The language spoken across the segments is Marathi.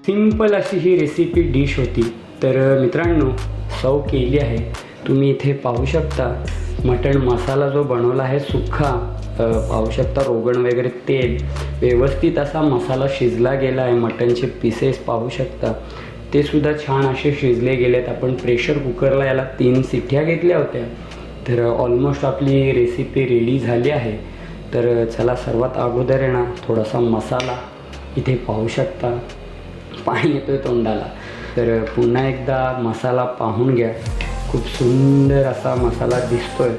सिंपल अशी ही रेसिपी डिश होती। तर मित्रांनो, सर्व केली आहे। तुम्ही इथे पाहू शकता मटण मसाला जो बनवला आहे सुक्का, पाहू शकता रोगण वगैरे तेल व्यवस्थित असा मसाला शिजला गेला आहे। मटणचे पीसेस पाहू शकता ते सुद्धा छान असे शिजले गेलेत। आपण प्रेशर कुकरला याला 3 शिट्ट्या घेतल्या होत्या। तर ऑलमोस्ट आपली रेसिपी रेडी झाली आहे। तर चला सर्वात अगोदर आहे ना थोडासा मसाला इथे पाहू शकता, पाणी येतोय तोंडाला। तर पुन्हा एकदा मसाला पाहून घ्या, खूप सुंदर असा मसाला दिसतोय।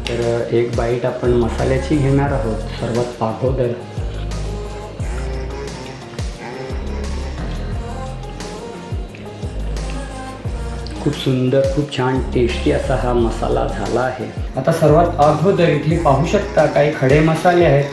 तर एक बाईट आपण मसाल्याची घेणार आहोत सर्वात अगोदर। खूप सुंदर, खूप छान टेस्टी असा हा मसाला झाला आहे। आता सर्वात अगोदर इथे पाहू शकता काही खडे मसाले आहेत,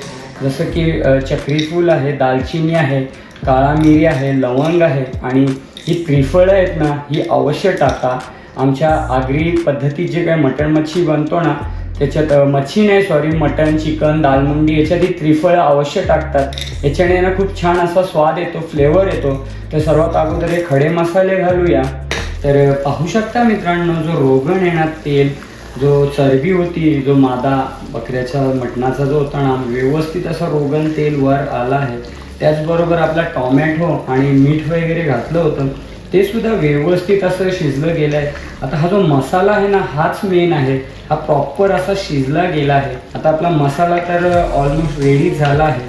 जसं की चक्री फूल आहे, दालचिनी आहे, काळा मिरी आहे, लवंग आहे आणि ही त्रिफळं आहेत ना, ही अवश्य टाका। आमच्या आगरी पद्धतीत जे काही मटण मच्छी बनतो ना, त्याच्यात मच्छी नाही सॉरी मटण चिकन दालमुंडी याच्यात ही त्रिफळं अवश्य टाकतात। याच्याने ना खूप छान असा स्वाद येतो, फ्लेवर येतो। तर सर्वात अगोदर हे खडे मसाले घालूया। तर पाहू शकता मित्रांनो, जो रोगण आहे ना तेल, जो चरबी होती, जो मादा बकऱ्याच्या मटणाचा जो होता ना, व्यवस्थित असा रोगण तेल वर आला आहे। त्याचबरोबर आपला टोमॅटो आणि मीठ वगैरे घातलं होतं, ते सुद्धा व्यवस्थित असं शिजलं गेलं आहे। आता हा जो मसाला आहे ना, हाच मेन आहे, हा प्रॉपर असा शिजला गेला आहे। आता आपला मसाला तर ऑलमोस्ट रेडी झाला आहे।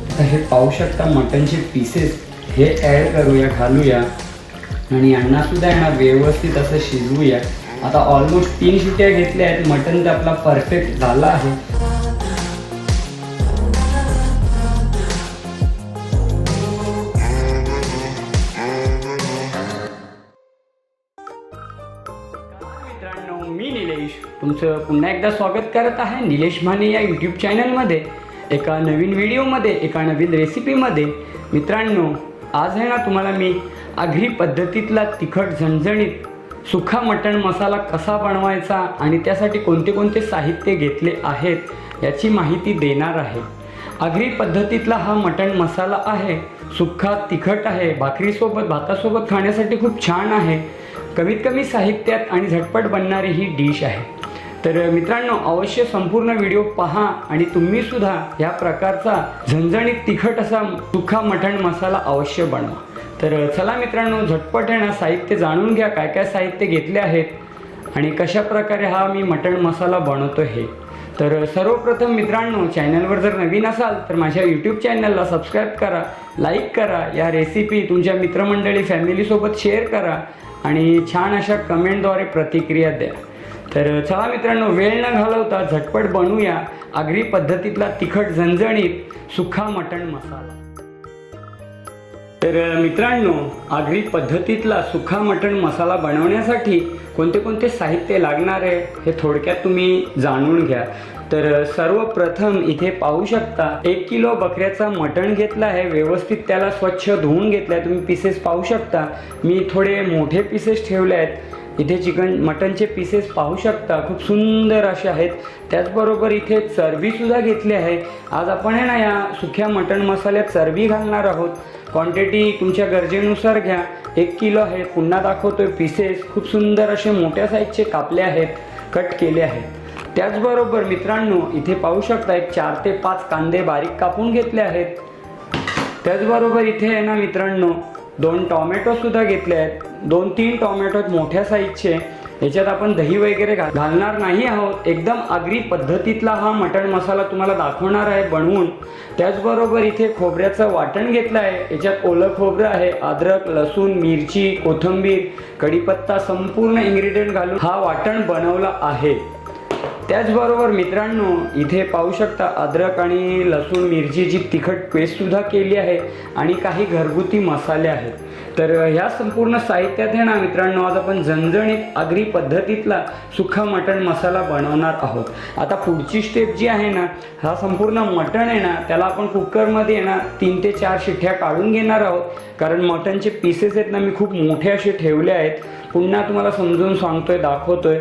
आता हे पाहू शकता मटणचे पीसेस हे ॲड करूया, घालूया आणि यांनासुद्धा यांना व्यवस्थित असं शिजवूया। आता ऑलमोस्ट 3 शिट्ट्या घेतल्या आहेत, मटण तर आपला परफेक्ट झाला आहे। मित्रांनो, मी निलेश तुमचं पुन्हा एकदा स्वागत करत आहे निलेश माने या यूट्यूब चॅनलमध्ये, एका नवीन व्हिडिओमध्ये, एका नवीन रेसिपीमध्ये। मित्रांनो, आज आहे ना तुम्हाला मी आगरी पद्धतीतला तिखट झणझणीत सुखा मटण मसाला कसा बनवायचा आणि त्यासाठी कोणते कोणते साहित्य घेतले आहेत याची माहिती देणार आहे। आगरी पद्धतीतला हा मटण मसाला आहे, सुक्का तिखट आहे, भाकरीसोबत भातासोबत खाण्यासाठी खूप छान आहे। कमीत कमी साहित्यात आणि झटपट बनणारी ही डिश आहे। तर मित्रांनो, अवश्य संपूर्ण व्हिडिओ पहा आणि तुम्ही सुद्धा या प्रकारचा झणझणीत तिखट असा सुक्का मटण मसाला अवश्य बनवा। तर चला मित्रांनो, झटपट आहे ना साहित्य जाणून घ्या, काय काय साहित्य घेतले आहेत आणि कशा प्रकारे हा मी मटण मसाला बनवतो हे। तर सर्वप्रथम मित्रांनो, चॅनलवर जर नवीन असाल तर माझ्या यूट्यूब चॅनलला सबस्क्राईब करा, लाईक करा, या रेसिपी तुमच्या मित्रमंडळी फॅमिलीसोबत शेअर करा आणि छान अशा कमेंटद्वारे प्रतिक्रिया द्या। तर चला मित्रांनो, वेळ न घालवता झटपट बनवूया आगरी पद्धतीतला तिखट झणझणीत सुक्का मटण मसाला। तर मित्रांनो, आगरी पद्धतीतला सुक्का मटण मसाला बनवण्यासाठी कोणते कोणते साहित्य लागणार आहे हे थोडक्यात तुम्ही जाणून घ्या। तर सर्वप्रथम इथे पाहू शकता 1 किलो बकऱ्याचा मटण घेतला आहे, व्यवस्थित त्याला स्वच्छ धुवून घेतला आहे। तुम्ही पीसेस पाहू शकता, मी थोडे मोठे पीसेस ठेवले आहेत। इथे मटणचे पीसेस पाहू शकता, खूप सुंदर असे आहेत। त्याचबरोबर इथे चरबीसुद्धा घेतली आहे। आज आपण आहे ना या सुक्या मटण मसाल्यात चरबी घालणार आहोत। क्वांटिटी तुमच्या गरजेनुसार घ्या। 1 किलो आहे, पुन्हा दाखवतोय पीसेस खूप सुंदर असे मोठ्या साईजचे कापले आहेत, कट केले आहेत। त्याचबरोबर मित्रांनो, इथे पाहू शकता एक 4 ते 5 कांदे बारीक कापून घेतले आहेत। त्याचबरोबर इथे आहे ना मित्रांनो 2 टोमॅटो सुद्धा घेतले आहेत, 2-3 टोमॅटो मोठ्या साईजचे। याच्यात आपण दही वगैरे घालणार नाही आहोत, एकदम आगरी पद्धतीतला हा मटण मसाला तुम्हाला दाखवणार आहे बनवून। त्याचबरोबर इथे खोबऱ्याचं वाटण घेतलं आहे, याच्यात ओलं खोबरं आहे, अद्रक, लसूण, मिरची, कोथिंबीर, कढीपत्ता संपूर्ण इन्ग्रेडियंट घालून हा वाटण बनवला आहे। त्याचबरोबर मित्रांनो, इथे पाहू शकता अद्रक आणि लसूण मिरचीची तिखट पेस्टसुद्धा केली आहे आणि काही घरगुती मसाले आहेत। तर ह्या संपूर्ण साहित्यात आहे ना मित्रांनो, आज आपण झणझणीत आगरी पद्धतीतला सुक्का मटण मसाला बनवणार आहोत। आता पुढची स्टेप जी आहे ना, हा संपूर्ण मटण आहे ना त्याला आपण कुकरमध्ये आहे ना 3 ते 4 शिट्ट्या काढून घेणार आहोत, कारण मटणचे पीसेस आहेत ना मी खूप मोठे असे ठेवले आहेत। पुन्हा तुम्हाला समजून सांगतोय, दाखवतोय।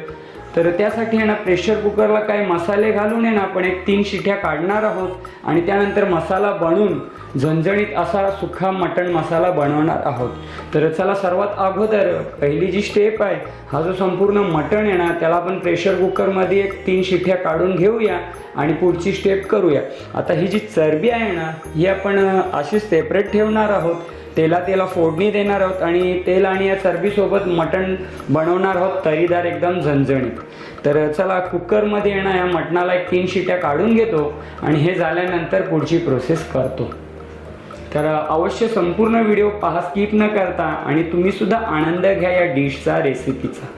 तर त्यासाठी आहे ना प्रेशर कुकरला काही मसाले घालून आहे ना आपण एक 3 शिट्या काढणार आहोत आणि त्यानंतर मसाला बनवून झणझणीत असा सुखा मटण मसाला बनवणार आहोत। तर चला सर्वात अगोदर पहिली जी स्टेप आहे, हा जो संपूर्ण मटण आहे ना त्याला आपण प्रेशर कुकरमध्ये एक 3 शिट्या काढून घेऊया आणि पुढची स्टेप करूया। आता ही जी चरबी आहे ना ही आपण अशी सेपरेट ठेवणार आहोत, तेला फोडणी देणार आहोत आणि तेल आणि या चरबीसोबत मटण बनवणार आहोत तरीदार एकदम झणझणीत। तर चला कुकरमध्ये आहे ना या मटणाला एक 3 शिट्या काढून घेतो आणि हे झाल्यानंतर पुढची प्रोसेस करतो। तर अवश्य संपूर्ण व्हिडिओ पहा स्किप न करता आणि तुम्ही सुद्धा आनंद घ्या या डिशचा, रेसिपीचा।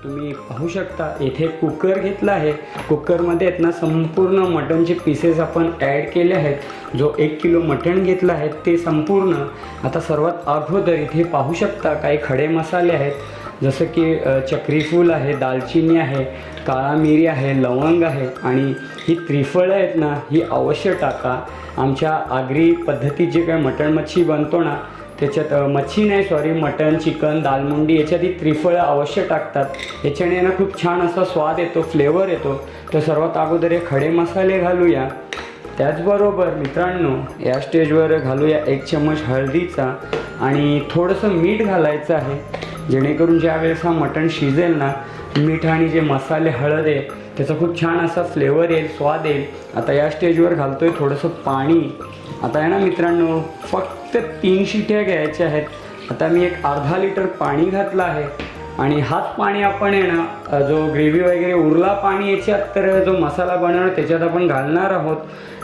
तुम्ही पाहू शकता येथे कुकर घेतला आहे, कुकरमध्ये आहेत ना संपूर्ण मटणचे पीसेस आपण ॲड केले आहेत। जो 1 किलो मटण घेतला आहे ते संपूर्ण। आता सर्वात अगोदर इथे पाहू शकता काही खडे मसाले आहेत, जसं की चक्रीफूल आहे, दालचिनी आहे, काळा मिरी आहे, लवंग आहे आणि ही त्रिफळं आहेत ना ही अवश्य टाका। आमच्या आगरी पद्धतीत जे काही मटण मच्छी बनतो ना त्याच्यात मच्छी नाही सॉरी मटण, चिकन, दालमुंडी याच्यात ही त्रिफळं अवश्य टाकतात। याच्याने ना खूप छान असा स्वाद येतो, फ्लेवर येतो। तर सर्वात अगोदर हे खडे मसाले घालूया। त्याचबरोबर मित्रांनो या स्टेजवर घालूया 1 चम्मच हळदीचा आणि थोडंसं मीठ घालायचं आहे, जेणेकरून ज्या वेळेस हा मटण शिजेल ना मीठ आणि जे मसाले हळद आहे त्याचा खूप छान असा फ्लेवर येईल, स्वाद येईल। आता या स्टेजवर घालतोय थोडंसं पाणी। आता आहे ना मित्रांनो फक्त 3 शिट्या घ्यायच्या आहेत। आता मी एक अर्धा लिटर पाणी घातलं आहे आणि हाच पाणी आपण आहे ना जो ग्रेव्ही वगैरे उरला पाणी याच्यात तर जो मसाला बनवणार त्याच्यात आपण घालणार आहोत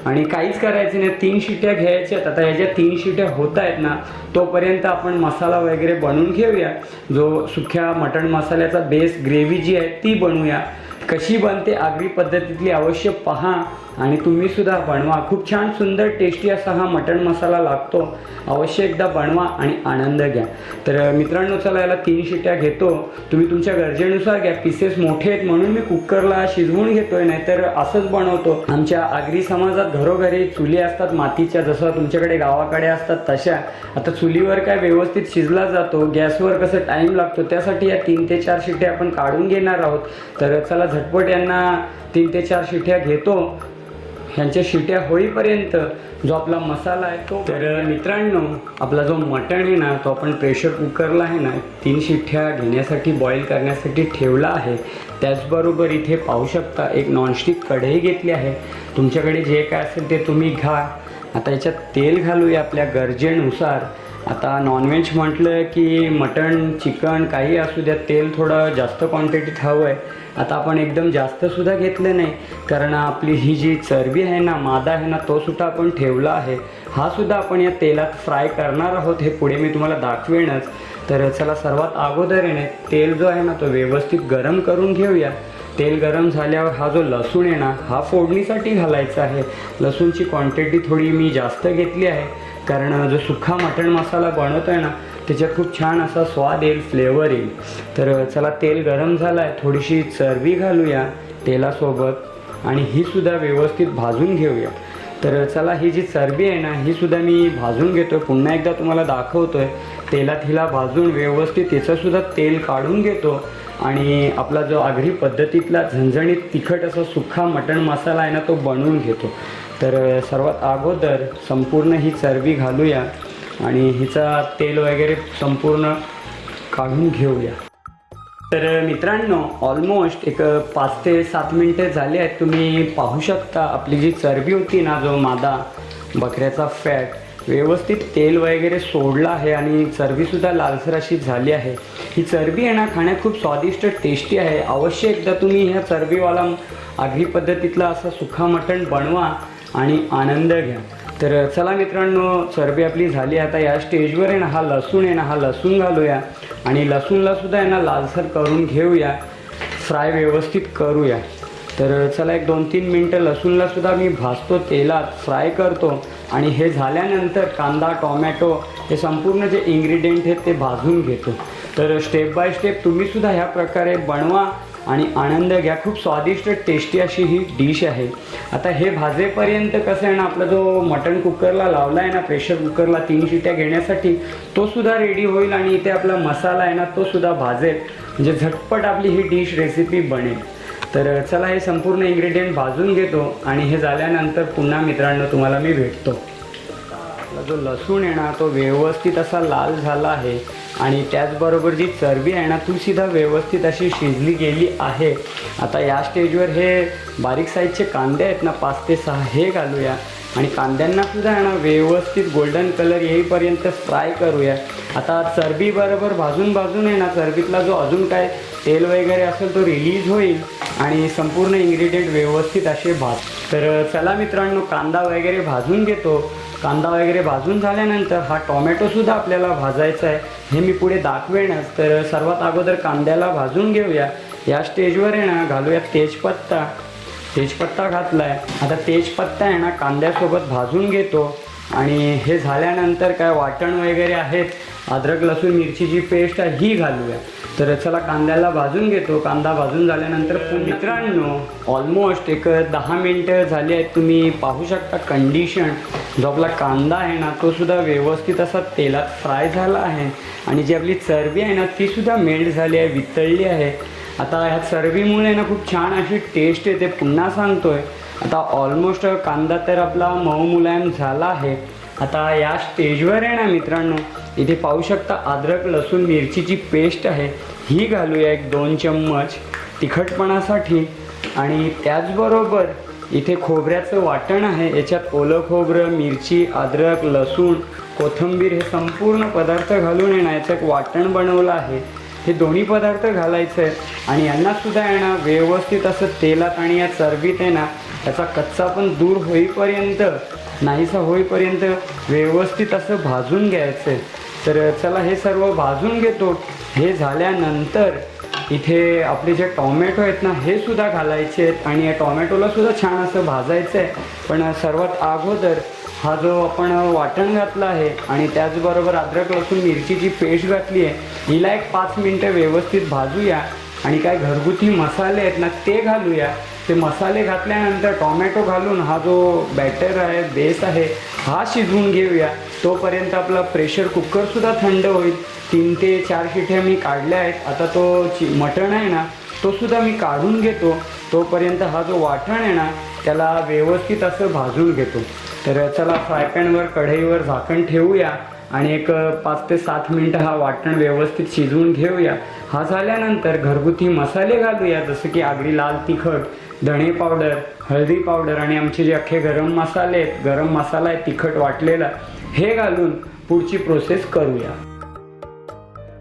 आणि काहीच करायचं नाही, 3 शिट्या घ्यायच्यात। आता याच्या 3 शिट्या होत आहेत ना तोपर्यंत आपण मसाला वगैरे बनवून घेऊया। जो सुक्या मटण मसाल्याचा बेस ग्रेव्ही जी आहे ती बनवूया। कशी बनते आगरी पद्धतीतली अवश्य पहा आणि तुम्ही सुद्धा बनवा। खूप छान सुंदर टेस्टी असा हा मटण मसाला लागतो, अवश्य एकदा बनवा आणि आनंद घ्या। तर मित्रांनो चला याला 3 शिट्या घेतो, तुम्ही तुमच्या गरजेनुसार घ्या। पीसेस मोठे आहेत म्हणून मी कुकरला शिजवून घेतोय, नाहीतर असंच बनवतो। आमच्या आगरी समाजात घरोघरी चुली असतात मातीच्या, जसं तुमच्याकडे गावाकडे असतात तशा। आता चुलीवर काय व्यवस्थित शिजला जातो, गॅसवर कसं टाईम लागतो, त्यासाठी या 3 ते 4 शिट्या आपण काढून घेणार आहोत। तर चला झटपट यांना 3 ते 4 शिट्या घेतो। ह्यांच्या शिट्या होईपर्यंत जो आपला मसाला आहे तो, तर मित्रांनो आपला जो मटण आहे ना तो आपण प्रेशर कुकरला आहे ना 3 शिट्या घेण्यासाठी बॉईल करण्यासाठी ठेवला आहे। त्याचबरोबर इथे पाहू शकता एक नॉनस्टिक कढई घेतली आहे, तुमच्याकडे जे काय असेल ते तुम्ही घ्या। आता याच्यात तेल घालूया आपल्या गरजेनुसार। आता नॉनव्हेज म्हटलं की मटण, चिकन काही असू द्या, तेल थोडं जास्त क्वांटिटीत हवं आहे। आता आपण एकदम जास्तसुद्धा घेतलं नाही, कारण आपली ही जी चरबी आहे ना, मादा आहे ना, तो सुद्धा आपण ठेवला आहे, हा सुद्धा आपण या तेलात फ्राय करणार आहोत। हे पुढे मी तुम्हाला दाखवेनच। तर चला सर्वात अगोदर आहे ना तेल जो आहे ना तो व्यवस्थित गरम करून घेऊया। तेल गरम झाल्यावर हा जो लसूण आहे ना हा फोडणीसाठी घालायचा आहे। लसूणची क्वांटिटी थोडी मी जास्त घेतली आहे, कारण जो सुखा मटण मसाला बनवतो आहे ना त्याच्यात खूप छान असा स्वाद येईल, फ्लेवर येईल। तर चला तेल गरम झालं आहे, थोडीशी चरबी घालूया तेलासोबत आणि ही सुद्धा व्यवस्थित भाजून घेऊया। तर चला ही जी चरबी आहे ना ही सुद्धा मी भाजून घेतो आहे, पुन्हा एकदा तुम्हाला दाखवतो आहे। तेलात हिला भाजून व्यवस्थित त्याचंसुद्धा तेल काढून घेतो आणि आपला जो आगरी पद्धतीतला झणझणीत तिखट असा सुखा मटण मसाला आहे ना तो बनवून घेतो। तर सर्वात अगोदर संपूर्ण ही चरबी घालूया आणि हिचा तेल वगैरे संपूर्ण काढून घेऊया। तर मित्रांनो ऑलमोस्ट एक 5 ते 7 मिनटे झाली आहेत। तुम्ही पाहू शकता आपली जी चरबी होती ना, जो मादा बकऱ्याचा फॅट, व्यवस्थित तेल वगैरे सोडला आहे आणि चरबीसुद्धा लालसर अशी झाली आहे। ही चरबी आहे ना खाण्यात खूप स्वादिष्ट टेस्टी आहे। अवश्य एकदा तुम्ही ह्या चरबीवाला आगरी पद्धतीतला असा सुखा मटण बनवा आणि आनंद घ्या। तर चला मित्रांनो चरबी आपली झाली। आता या स्टेजवर आहे ना हा लसूण आहे ना, हा लसूण घालूया आणि लसूणला सुद्धा आहे ना लालसर करून घेऊया, फ्राय व्यवस्थित करूया। तर चला एक 2-3 मिनटं लसूणला सुद्धा मी भाजतो, तेलात फ्राय करतो आणि हे झाल्यानंतर कांदा, टोमॅटो हे संपूर्ण जे इन्ग्रेडियंट आहेत ते भाजून घेतो। तर स्टेप बाय स्टेप तुम्ही सुद्धा ह्या प्रकारे बनवा आणि आनंद घ्या. खूप स्वादिष्ट टेस्टी अशी ही डिश आहे. आता हे भाजेपर्यंत कसं आहे ना, आपला जो मटण कुकरला लावला आहे ना, प्रेशर कुकरला 3 शिट्या घेण्यासाठी, तो सुद्धा रेडी होईल आणि इथे आपला मसाला आहे ना तो सुद्धा भाजेल. म्हणजे झटपट आपली ही डिश रेसिपी बनेल. तर चला हे संपूर्ण इन्ग्रेडियंट भाजून घेतो आणि हे झाल्यानंतर पुन्हा मित्रांनो तुम्हाला मी भेटतो. आपला जो लसूण आहे ना तो व्यवस्थित असा लाल झाला आहे आणि त्याचबरोबर जी चरबी आहे ना ती सुद्धा व्यवस्थित अशी शिजली गेली आहे. आता या स्टेजवर हे बारीक साईजचे कांदे आहेत ना 5 ते 6 हे घालूया आणि कांद्यांना सुद्धा आहे ना व्यवस्थित गोल्डन कलर येईपर्यंत फ्राय करूया. आता चरबी बरोबर भाजून आहे ना चरबीतला जो अजून काय तेल वगैरे असेल तो रिलीज होईल आणि संपूर्ण इन्ग्रेडियंट व्यवस्थित असे तर चला मित्रांनो कांदा वगैरे भाजून घेतो. कांदा वगैरे भाजून झाल्यानंतर हा टोमॅटोसुद्धा आपल्याला भाजायचा आहे, हे मी पुढे दाखवेनच. तर सर्वात अगोदर कांद्याला भाजून घेऊया. या स्टेजवर आहे ना घालूया तेजपत्ता घातला आहे. आता तेजपत्ता आहे ना कांद्यासोबत भाजून घेतो आणि हे झाल्यानंतर काय वाटण वगैरे आहेत, अद्रक लसूण मिरचीची पेस्ट आहे ही घालूया. तर चला कांद्याला भाजून घेतो. कांदा भाजून झाल्यानंतर मित्रांनो ऑलमोस्ट एक 10 मिनटं झाली आहेत. तुम्ही पाहू शकता कंडिशन जो आपला कांदा आहे ना तो सुद्धा व्यवस्थित असा तेलात फ्राय झाला आहे आणि जी आपली चरबी आहे ना ती सुद्धा मेल्ट झाली आहे, वितळली आहे. आता ह्या चरबीमुळे ना खूप छान अशी टेस्ट येते, पुन्हा सांगतोय. आता ऑलमोस्ट कांदा तर आपला मऊ मुलायम झाला आहे. आता या स्टेजवर आहे ना मित्रांनो इथे पाहू शकता अद्रक लसूण मिरचीची पेस्ट आहे ही घालूया 1-2 चम्मच तिखटपणासाठी. आणि त्याचबरोबर इथे खोबऱ्याचं वाटण आहे. याच्यात ओलं खोबरं, मिरची, अद्रक, लसूण, कोथिंबीर हे संपूर्ण पदार्थ घालून आहे ना याचं एक वाटण बनवलं आहे. हे दोन्ही पदार्थ घालायचं आहे आणि यांनासुद्धा आहे ना व्यवस्थित असं तेलात आणि या चरबीत आहे ना त्याचा कच्चा पण दूर होईपर्यंत, नाहीसा होईपर्यंत व्यवस्थित असं भाजून घ्यायचं आहे. तर चला हे सर्व भाजून घेतो. हे झाल्यानंतर इथे आपले जे टॉमॅटो आहेत ना हे सुद्धा घालायचे आहेत आणि या टॉमॅटोला सुद्धा छान असं भाजायचं आहे. पण सर्वात अगोदर हा जो आपण वाटण घातला आहे आणि त्याचबरोबर अद्रक लसूण मिरचीची पेस्ट घातली आहे हिला एक 5 मिनटं व्यवस्थित भाजूया आणि काय घरगुती मसाले आहेत ना ते घालूया. ते मसाले घातल्यानंतर टॉमॅटो घालून हा जो बॅटर आहे, बेस आहे, हा शिजवून घेऊया. तोपर्यंत आपला प्रेशर कुकरसुद्धा थंड होईल. 3 ते 4 शिट्या मी काढल्या आहेत. आता तो मटण आहे ना तो सुद्धा मी काढून घेतो. तोपर्यंत हा जो वाटण आहे ना त्याला व्यवस्थित असं भाजून घेतो. तर चला फ्रायपॅनवर कढईवर झाकण ठेवूया आणि एक 5 ते 7 मिनटं हा वाटण व्यवस्थित शिजवून घेऊया. हा झाल्यानंतर घरगुती मसाले घालूया जसं की आगरी लाल तिखट, धणे पावडर, हळदी पावडर आणि आमचे जे अख्खे गरम मसाले आहेत, गरम मसाला आहे तिखट वाटलेला, हे घालून पुढची प्रोसेस करूया.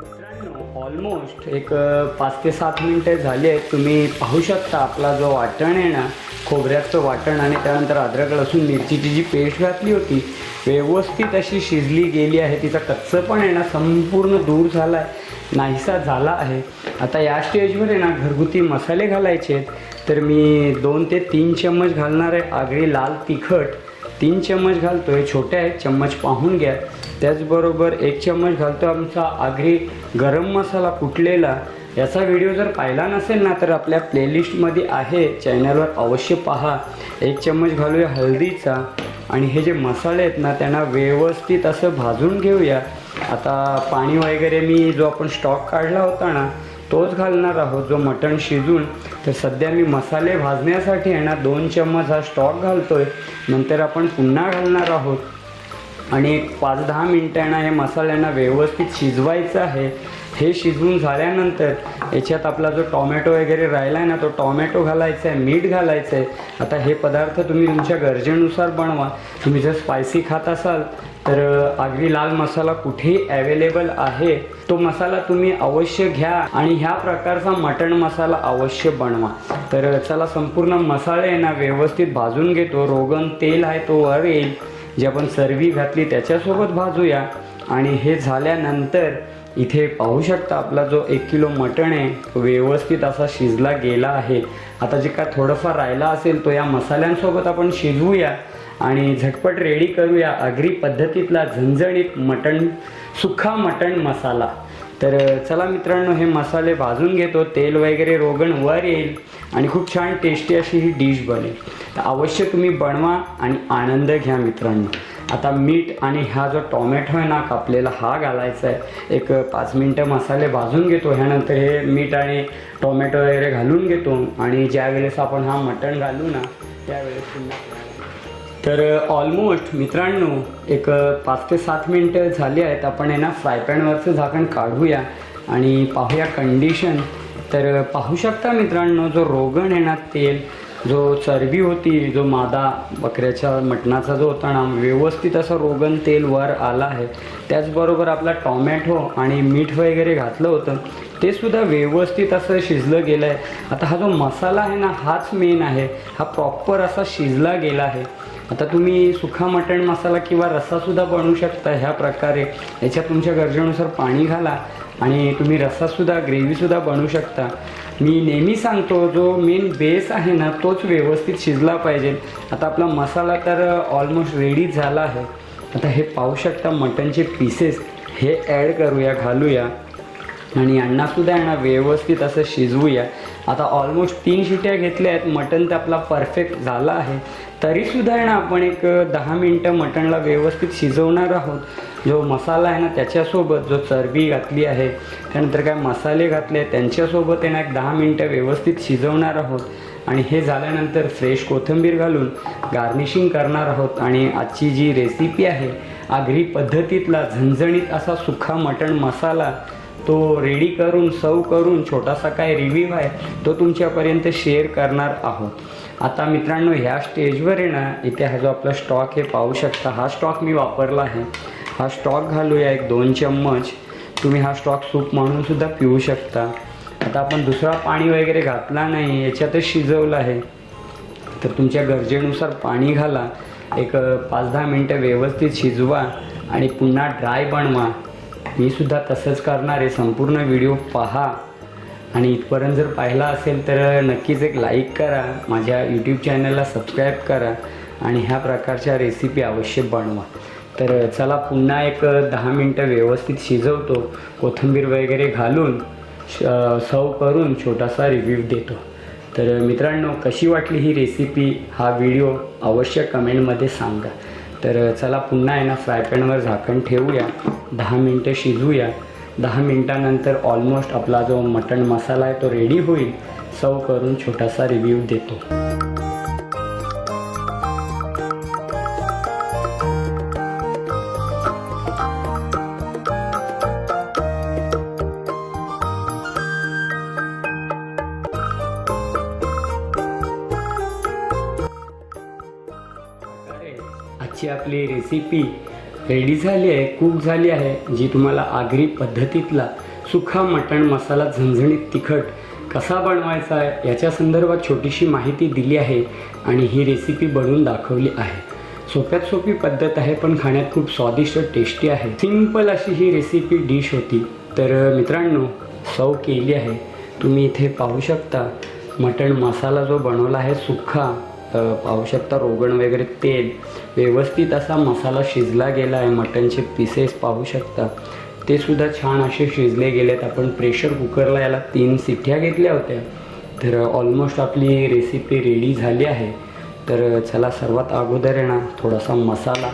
मित्रांनो ऑलमोस्ट एक 5 ते 7 मिनटं झाली आहेत. तुम्ही पाहू शकता आपला जो वाटण आहे ना खोबऱ्याचं वाटण आणि त्यानंतर अद्रक लसूण मिरचीची जी पेस्ट घातली होती व्यवस्थित अशी शिजली गेली आहे. तिचा कच्चं पण आहे ना संपूर्ण दूर झाला आहे, नाहीसा झाला आहे. आता या स्टेजवर आहे ना घरगुती मसाले घालायचे आहेत. तर मी 2 ते 3 चम्मच घालणार आहे. आगरी लाल तिखट 3 चम्मच घालतो आहे, छोटे आहेत चम्मच पाहून घ्या. त्याचबरोबर 1 चम्मच घालतो आमचा आगरी गरम मसाला कुटलेला. याचा व्हिडिओ जर पाहिला नसेल ना तर आपल्या प्लेलिस्टमध्ये आहे, चॅनलवर अवश्य पहा. 1 चम्मच घालूया हळदीचा आणि हे जे मसाले आहेत ना त्यांना व्यवस्थित असं भाजून घेऊया. आता पाणी वगैरे मी जो आपण स्टॉक काढला होता ना तोच घालणार आहोत, जो मटण शिजून. तर सध्या मी मसाले भाजण्यासाठी आहे ना 2 चम्मच हा स्टॉक घालतो आहे. नंतर आपण पुन्हा घालणार आहोत आणि एक 5-10 मिनटांना हे मसाल्यांना व्यवस्थित शिजवायचं आहे. हे शिजवून झाल्यानंतर याच्यात आपला जो टॉमॅटो वगैरे राहिला आहे ना तो टॉमॅटो घालायचा आहे, मीठ घालायचं आहे. आता हे पदार्थ तुम्ही तुमच्या गरजेनुसार बनवा. तुम्ही जर स्पायसी खात असाल तर आगरी लाल मसाला कुठेही अवेलेबल आहे, तो मसाला तुम्ही अवश्य घ्या आणि ह्या प्रकारचा मटण मसाला अवश्य बनवा. तर चला संपूर्ण मसाले ना व्यवस्थित भाजून घेतो. रोगन तेल आहे तो वर येईल, जे आपण चरबी घातली त्याच्यासोबत भाजूया. आणि हे झाल्यानंतर इथे पाहू शकता आपला जो 1 किलो मटण आहे तो व्यवस्थित असा शिजला गेला आहे. आता जे काय थोडंफार राहिला असेल तो या मसाल्यांसोबत आपण शिजवूया आणि झटपट रेडी करूया आगरी पद्धतीतला झणझणीत मटण, सुखा मटण मसाला. तर चला मित्रांनो, हे मसाले भाजून घेतो, तेल वगैरे रोगण वर येईल आणि खूप छान टेस्टी अशी ही डिश बनेल. तर अवश्य तुम्ही बनवा आणि आनंद घ्या मित्रांनो. आता मीठ आणि हा जो टोमॅटो आहे ना कापलेला, हा घालायचा आहे. एक 5 मिनटं मसाले भाजून घेतो. ह्यानंतर हे मीठ आणि टोमॅटो वगैरे घालून घेतो आणि ज्यावेळेस आपण हा मटण घालू ना त्यावेळेस पुन्हा. तर ऑलमोस्ट मित्रांनो एक 5 ते 7 मिनटं झाली आहेत. आपण आहे ना फ्राय पॅनवरचं झाकण काढूया आणि पाहूया कंडिशन. तर पाहू शकता मित्रांनो, जो रोगण आहे ना, तेल, जो चरबी होती, जो मादा बकऱ्याच्या मटणाचा जो होता ना, व्यवस्थित असं रोगण तेल वर आला आहे. त्याचबरोबर आपला टोमॅटो आणि मीठ वगैरे घातलं होतं ते सुद्धा व्यवस्थित असं शिजलं गेलं आहे. आता हा जो मसाला आहे ना, हाच मेन आहे. हा प्रॉपर असा शिजला गेला आहे. आता तुम्ही सुखा मटण मसाला किंवा रस्सासुद्धा बनवू शकता ह्या प्रकारे. याच्यात तुमच्या गरजेनुसार पाणी घाला आणि तुम्ही रस्सासुद्धा, ग्रेव्हीसुद्धा बनवू शकता. मी नेहमी सांगतो, जो मेन बेस आहे ना तोच व्यवस्थित शिजला पाहिजे. आता आपला मसाला तर ऑलमोस्ट रेडी झाला आहे. आता हे पाहू शकता मटणचे पीसेस हे ॲड करूया, घालूया आणि यांनासुद्धा यांना व्यवस्थित असं शिजवूया. आता ऑलमोस्ट 3 शिट्या घेतल्या आहेत. मटण तर आपला परफेक्ट झाला आहे. तरीसुद्धा आहे ना आपण एक 10 मिनटं मटणला व्यवस्थित शिजवणार आहोत. जो मसाला आहे ना त्याच्यासोबत जो चरबी घातली आहे, त्यानंतर काय मसाले घातले त्यांच्यासोबत आहे ना एक 10 मिनटं व्यवस्थित शिजवणार आहोत. आणि हे झाल्यानंतर फ्रेश कोथिंबीर घालून गार्निशिंग करणार आहोत. आणि आजची जी रेसिपी आहे, आगरी पद्धतीतला झणझणीत असा सुखा मटण मसाला तो रेडी करून सर्व करून छोटासा काय रिव्ह्यू आहे तो तुमच्यापर्यंत शेअर करणार आहोत. आता मित्रांनो, ह्या स्टेजवर आहे ना, इथे हा जो आपला स्टॉक हे पाहू शकता, हा स्टॉक मी वापरला आहे. हा स्टॉक घालूया एक 2 चम्मच. तुम्ही हा स्टॉक सूप म्हणून सुद्धा पिऊ शकता. आता आपण दुसरा पाणी वगैरे घातला नाही, याच्यातच शिजवलं आहे. तर तुमच्या गरजेनुसार पाणी घाला. एक 5-10 मिनटं व्यवस्थित शिजवा आणि पुन्हा ड्राय बनवा. मी सुद्धा तसंच करणार आहे. संपूर्ण व्हिडिओ पहा आणि इथपर्यंत जर पाहिला असेल तर नक्कीच एक लाईक करा, माझ्या यूट्यूब चॅनलला सबस्क्राईब करा आणि ह्या प्रकारच्या रेसिपी अवश्य बनवा. तर चला पुन्हा एक 10 मिनटं व्यवस्थित शिजवतो. कोथिंबीर वगैरे घालून सर्व करून छोटासा रिव्ह्यू देतो. तर मित्रांनो, कशी वाटली ही रेसिपी, हा व्हिडिओ अवश्य कमेंटमध्ये सांगा. तर चला पुन्हा आहे ना फ्राय पॅनवर झाकण ठेवूया, 10 मिनटं शिजवूया. 10 मिनटानंतर ऑलमोस्ट आपला जो मटण मसाला आहे तो रेडी होईल. सर्व करून छोटासा रिव्ह्यू देतो. आजची आपली रेसिपी रेडी झाली आहे, कुक झाली आहे. जी तुम्हाला आगरी पद्धतीतला सुखा मटण मसाला झणझणीत तिखट कसा बनवायचा आहे याच्या संदर्भात छोटीशी माहिती दिली आहे आणि ही रेसिपी बनवून दाखवली आहे. सोप्यात सोपी पद्धत आहे पण खाण्यात खूप स्वादिष्ट टेस्टी आहे. सिंपल अशी ही रेसिपी डिश होती. तर मित्रांनो, सर्व केली आहे. तुम्ही इथे पाहू शकता मटण मसाला जो बनवला आहे सुखा, पाहू शकता रोगण वगैरे तेल व्यवस्थित असा मसाला शिजला गेला आहे. मटणचे पीसेस पाहू शकता ते सुद्धा छान असे शिजले गेलेत. आपण प्रेशर कुकरला याला 3 शिट्ट्या घेतल्या होत्या. तर ऑलमोस्ट आपली रेसिपी रेडी झाली आहे. तर चला सर्वात अगोदर आहे ना थोडासा मसाला,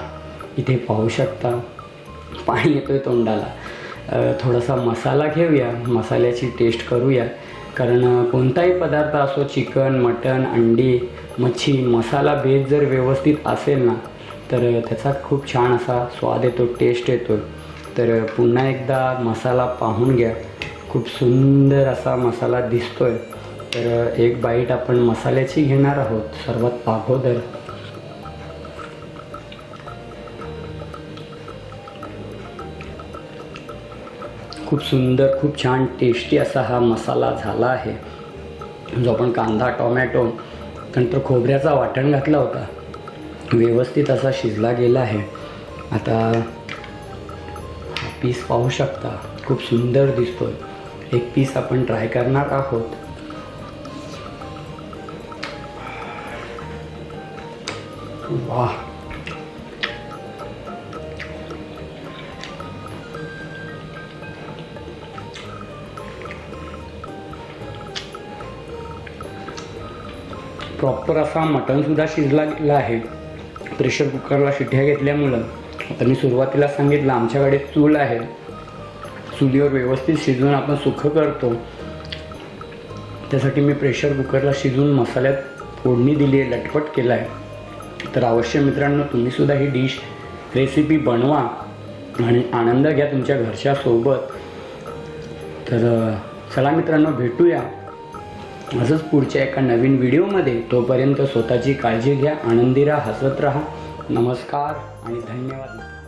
इथे पाहू शकता पाणी येतोय तोंडाला. थोडासा मसाला घेऊया, मसाल्याची टेस्ट करूया. कारण कोणताही पदार्थ असो, चिकन, मटण, अंडी, मच्छी, मसाला बेस जर व्यवस्थित असेल ना तर त्याचा खूप छान असा स्वाद येतो, टेस्ट येतो. तर पुन्हा एकदा मसाला पाहून घ्या, खूप सुंदर असा मसाला दिसतोय. तर एक बाईट आपण मसाल्याची घेणार आहोत सर्वात अगोदर. खूप सुंदर, खूप छान टेस्टी असा हा मसाला झाला आहे. जो आपण कांदा, टोमॅटो, नंतर खोबऱ्याचा वाटण घातला होता, व्यवस्थित असा शिजला गेला आहे. आता हा पीस पाहू शकता, खूप सुंदर दिसतोय. एक पीस आपण ट्राय करणार आहोत. वाह, प्रॉपर असा मटणसुद्धा शिजला गेला आहे. प्रेशर कुकरला शिट्ट्या घेतल्यामुळं आता मी सुरुवातीला सांगितलं आमच्याकडे चूल आहे. चुलीवर व्यवस्थित शिजवून आपण सुखं करतो. त्यासाठी मी प्रेशर कुकरला शिजवून मसाल्यात फोडणी दिली आहे, लटपट केला आहे. तर अवश्य मित्रांनो तुम्हीसुद्धा ही डिश रेसिपी बनवा आणि आनंद घ्या तुमच्या घरच्यासोबत. तर चला मित्रांनो, भेटूया असंच पुढच्या एका नवीन व्हिडिओमध्ये. तोपर्यंत स्वतःची काळजी घ्या, आनंदी राहा, हसत राहा. नमस्कार आणि धन्यवाद.